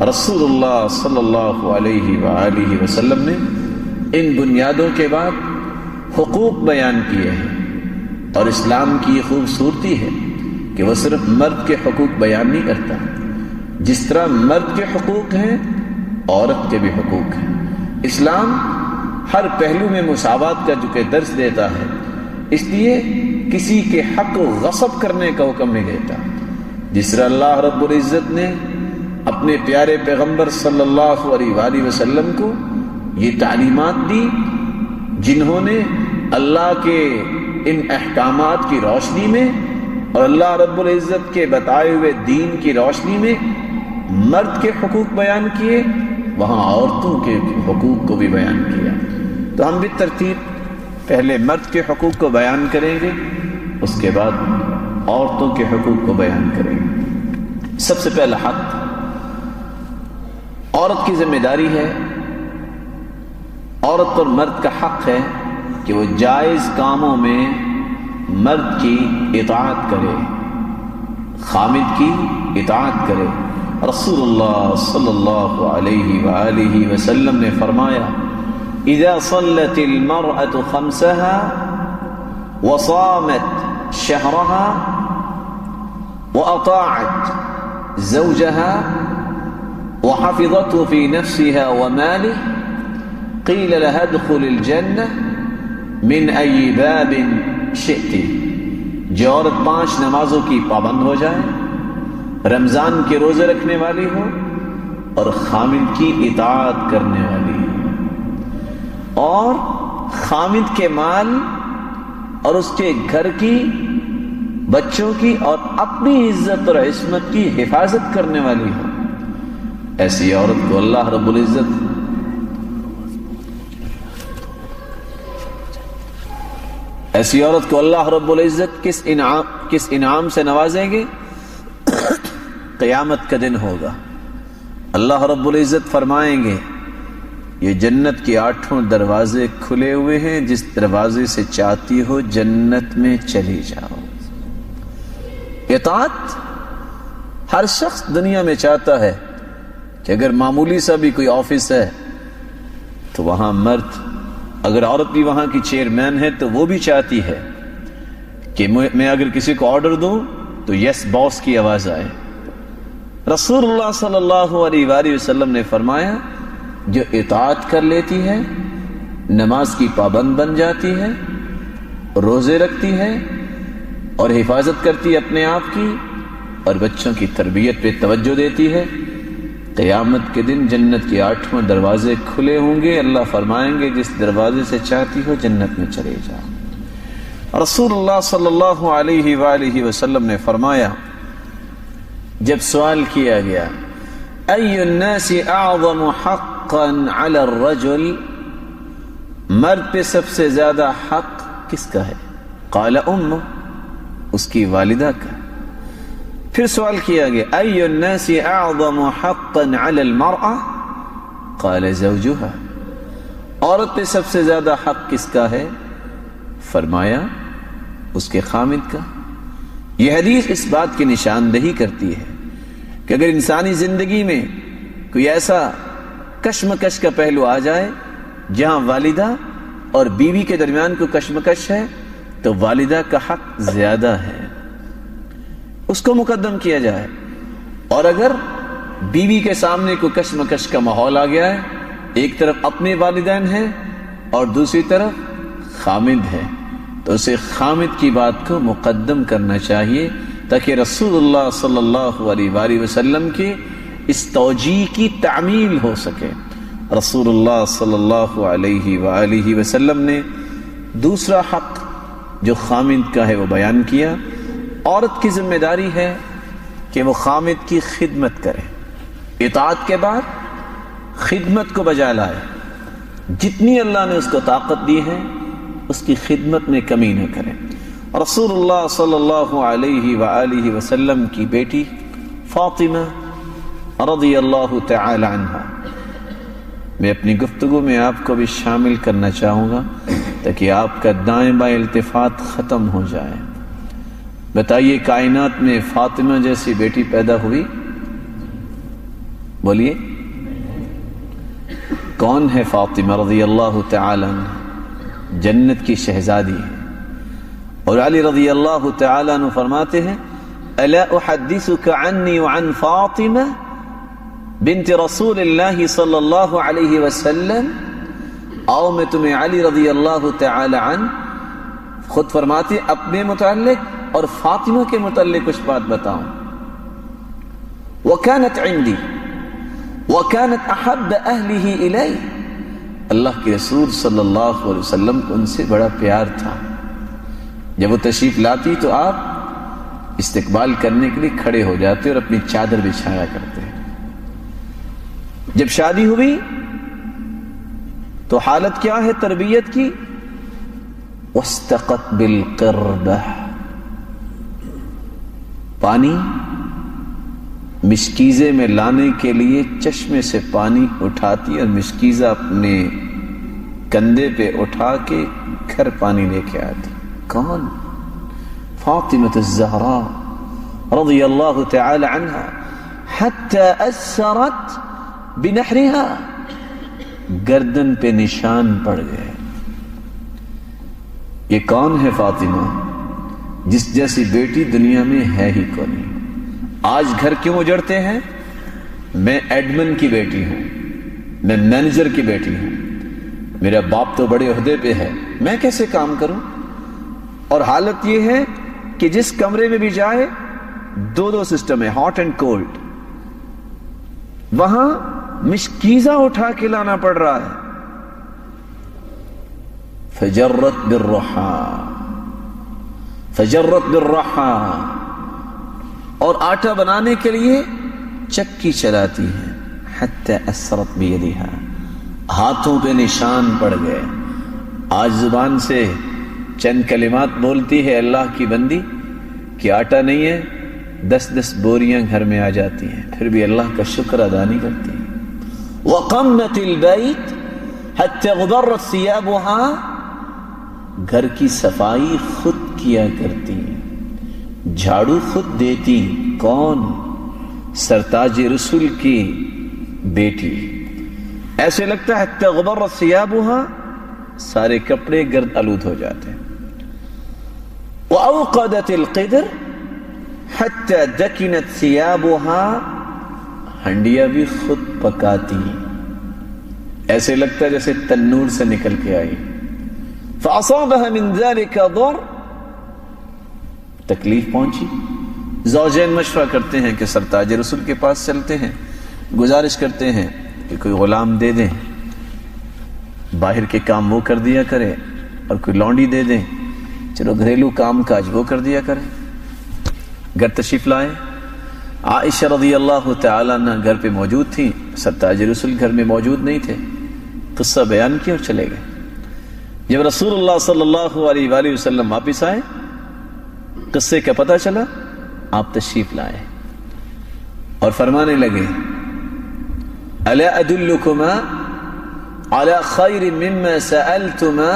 رسول اللہ صلی اللہ علیہ وآلہ وسلم نے ان بنیادوں کے بعد حقوق بیان کیے ہیں، اور اسلام کی یہ خوبصورتی ہے کہ وہ صرف مرد کے حقوق بیان نہیں کرتا، جس طرح مرد کے حقوق ہیں عورت کے بھی حقوق ہیں۔ اسلام ہر پہلو میں مساوات کا جو کہ درس دیتا ہے، اس لیے کسی کے حق کو غصب کرنے کا حکم نہیں دیتا۔ جس طرح اللہ رب العزت نے اپنے پیارے پیغمبر صلی اللہ علیہ وآلہ وسلم کو یہ تعلیمات دی، جنہوں نے اللہ کے ان احکامات کی روشنی میں اور اللہ رب العزت کے بتائے ہوئے دین کی روشنی میں مرد کے حقوق بیان کیے، وہاں عورتوں کے حقوق کو بھی بیان کیا۔ تو ہم بھی ترتیب پہلے مرد کے حقوق کو بیان کریں گے، اس کے بعد عورتوں کے حقوق کو بیان کریں گے۔ سب سے پہلا حق، عورت کی ذمہ داری ہے، عورت اور مرد کا حق ہے کہ وہ جائز کاموں میں مرد کی اطاعت کرے، خامد کی اطاعت کرے۔ رسول اللہ صلی اللہ علیہ وآلہ وسلم نے فرمایا: اذا صلت المرأة خمسها وصامت شهرها وأطاعت زوجها وحفظته في نفسها وماله قيل لها ادخل الجنة من أي باب شئت۔ جو عورت 5 نمازوں کی پابند ہو جائے، رمضان کے روزے رکھنے والی ہو اور خامد کی اطاعت کرنے والی ہو، اور خامد کے مال اور اس کے گھر کی، بچوں کی اور اپنی عزت اور عصمت کی حفاظت کرنے والی ہو، ایسی عورت کو اللہ رب العزت کس انعام سے نوازیں گے؟ قیامت کا دن ہوگا، اللہ رب العزت فرمائیں گے یہ جنت کے 8 دروازے کھلے ہوئے ہیں، جس دروازے سے چاہتی ہو جنت میں چلی جاؤ۔ اطاعت ہر شخص دنیا میں چاہتا ہے کہ اگر معمولی سا بھی کوئی آفس ہے تو وہاں مرد، اگر عورت بھی وہاں کی چیئرمین ہے تو وہ بھی چاہتی ہے کہ میں اگر کسی کو آرڈر دوں تو یس باس کی آواز آئے۔ رسول اللہ صلی اللہ علیہ وآلہ وسلم نے فرمایا: جو اطاعت کر لیتی ہے، نماز کی پابند بن جاتی ہے، روزے رکھتی ہے اور حفاظت کرتی ہے اپنے آپ کی، اور بچوں کی تربیت پہ توجہ دیتی ہے، قیامت کے دن جنت کے 8 دروازے کھلے ہوں گے، اللہ فرمائیں گے جس دروازے سے چاہتی ہو جنت میں چلے جاؤ۔ رسول اللہ صلی اللہ علیہ وآلہ وسلم نے فرمایا، جب سوال کیا گیا ای الناس اعظم حقا علی الرجل، مرد پہ سب سے زیادہ حق کس کا ہے؟ قال امہ، اس کی والدہ کا۔ پھر سوال کیا گیا ای الناس اعظم حقا علی المرأة، قال زوجها، عورت پہ سب سے زیادہ حق کس کا ہے؟ فرمایا اس کے خامد کا۔ یہ حدیث اس بات کی نشاندہی کرتی ہے کہ اگر انسانی زندگی میں کوئی ایسا کشمکش کا پہلو آ جائے جہاں والدہ اور بیوی کے درمیان کوئی کشمکش ہے تو والدہ کا حق زیادہ ہے، اس کو مقدم کیا جائے، اور اگر بیوی کے سامنے کوئی کشمکش کا ماحول آ گیا ہے، ایک طرف اپنے والدین ہیں اور دوسری طرف خامد ہے، تو اسے خامد کی بات کو مقدم کرنا چاہیے تاکہ رسول اللہ صلی اللہ علیہ وآلہ وسلم کے اس توجیہ کی تعمیل ہو سکے۔ رسول اللہ صلی اللہ علیہ وآلہ وسلم نے دوسرا حق جو خامد کا ہے وہ بیان کیا۔ عورت کی ذمہ داری ہے کہ وہ خامد کی خدمت کرے، اطاعت کے بعد خدمت کو بجا لائے، جتنی اللہ نے اس کو طاقت دی ہے اس کی خدمت میں کمی نہ کرے۔ رسول اللہ صلی اللہ علیہ وآلہ وسلم کی بیٹی فاطمہ رضی اللہ تعالی عنہ، میں اپنی گفتگو میں آپ کو بھی شامل کرنا چاہوں گا تاکہ آپ کا دائیں بائیں التفات ختم ہو جائے۔ بتائیے کائنات میں فاطمہ جیسی بیٹی پیدا ہوئی؟ بولیے کون ہے فاطمہ رضی اللہ تعالی عنہ؟ جنت کی شہزادی ہے. اور علی رضی اللہ تعالی عنہ فرماتے ہیں الا احدثك عني وعن فاطمہ بنت رسول اللہ صلی اللہ علیہ وسلم، آؤ میں تمہیں علی رضی اللہ تعالی عنہ خود فرماتے اپنے متعلق اور فاطمہ کے متعلق کچھ بات بتاؤں. وَكَانَتْ عِنْدِي وَكَانَتْ أَحَبَّ أَهْلِهِ إِلَيْهِ، اللہ کے رسول صلی اللہ علیہ وسلم کو ان سے بڑا پیار تھا. جب وہ تشریف لاتی تو آپ استقبال کرنے کے لیے کھڑے ہو جاتے اور اپنی چادر بچھایا کرتے. جب شادی ہوئی تو حالت کیا ہے تربیت کی؟ وَاسْتَقَتْ بِالْقِرْبَةِ، پانی مشکیزے میں لانے کے لیے چشمے سے پانی اٹھاتی اور مشکیزہ اپنے کندھے پہ اٹھا کے گھر پانی لے کے آتی. کون؟ فاطمہ الزہراء رضی اللہ تعالی عنہا حتی اثرت بنحرها، گردن پہ نشان پڑ گئے. یہ کون ہے فاطمہ؟ جس جیسی بیٹی دنیا میں ہے ہی کوئی نہیں. آج گھر کیوں اجڑتے ہیں؟ میں ایڈمن کی بیٹی ہوں، میں مینیجر کی بیٹی ہوں، میرا باپ تو بڑے عہدے پہ ہے، میں کیسے کام کروں؟ اور حالت یہ ہے کہ جس کمرے میں بھی جائے دو سسٹم ہے، ہاٹ اینڈ کولڈ. وہاں مشکیزہ اٹھا کے لانا پڑ رہا ہے. فجرت بالرحا، اور آٹا بنانے کے لیے چکی چلاتی ہے. حتی اثرت بیدہا، ہاتھوں پہ نشان پڑ گئے. آج زبان سے چند کلمات بولتی ہے اللہ کی بندی کہ آٹا نہیں ہے، 10 بوریاں گھر میں آ جاتی ہیں، پھر بھی اللہ کا شکر ادا نہیں کرتی. وَقَمَّتِ الْبَيْتِ حَتَّى غُبَرَّتْ ثِيَابُهَا، گھر کی صفائی خود کیا کرتی، جھاڑو خود دیتی. کون؟ سرتاج رسول کی بیٹی. ایسے لگتا ہے حَتَّى غُبَرَّتْ ثِيَابُهَا، سارے کپڑے گرد آلود ہو جاتے ہیں. وَأَوْقَدَتِ الْقِدْرِ حَتَّى دَكِنَتْ ثِيَابُهَا، ہنڈیا بھی خود پکاتی، ایسے لگتا ہے جیسے تنور سے نکل کے آئی. فَأَصَابَهَا مِنْ ذَلِكَ ضَرٌّ، تکلیف پہنچی. زوجین مشورہ کرتے ہیں کہ سرتاج رسول کے پاس چلتے ہیں، گزارش کرتے ہیں کہ کوئی غلام دے دیں، باہر کے کام وہ کر دیا کرے، اور کوئی لونڈی دے دیں، چلو گھریلو کام کاج وہ کر دیا کرے. گھر تشریف لائے. عائشہ رضی اللہ تعالیٰ عنہ گھر پہ موجود تھی، سرتاج رسول گھر میں موجود نہیں تھے. قصہ بیان کیا اور چلے گئے. جب رسول اللہ صلی اللہ علیہ وآلہ وسلم واپس آئے، قصے کا پتہ چلا، آپ تشریف لائے اور فرمانے لگے الا ادلکما علی خیر مما سألتما،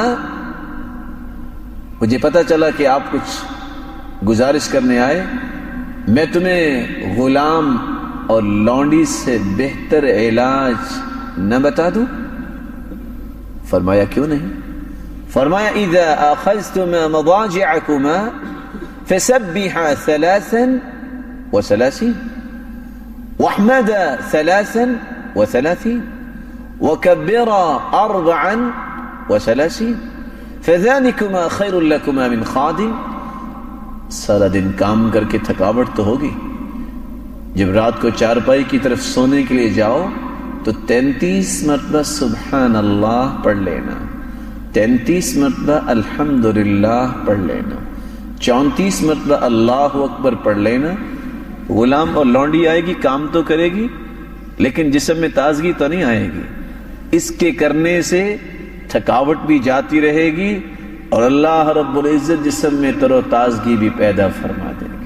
مجھے پتہ چلا کہ آپ کچھ گزارش کرنے آئے، میں تمہیں غلام اور لونڈی سے بہتر علاج نہ بتا دوں؟ فرمایا کیوں نہیں؟ فرمایا اذا اخذتما مضاجعكما فسبحا 33 واحمدا 33 وكبرا 34 فذلكما خير لكما من خادم. سارا دن کام کر کے تھکاوٹ تو ہوگی، جب رات کو چارپائی کی طرف سونے کے لیے جاؤ تو 33 مرتبہ سبحان اللہ پڑھ لینا، 33 مرتبہ الحمدللہ پڑھ لینا، 34 مرتبہ اللہ اکبر پڑھ لینا. غلام اور لونڈی آئے گی، کام تو کرے گی، لیکن جسم میں تازگی تو نہیں آئے گی. اس کے کرنے سے تھکاوٹ بھی جاتی رہے گی اور اللہ رب العزت جسم میں تر و تازگی بھی پیدا فرما دے گی.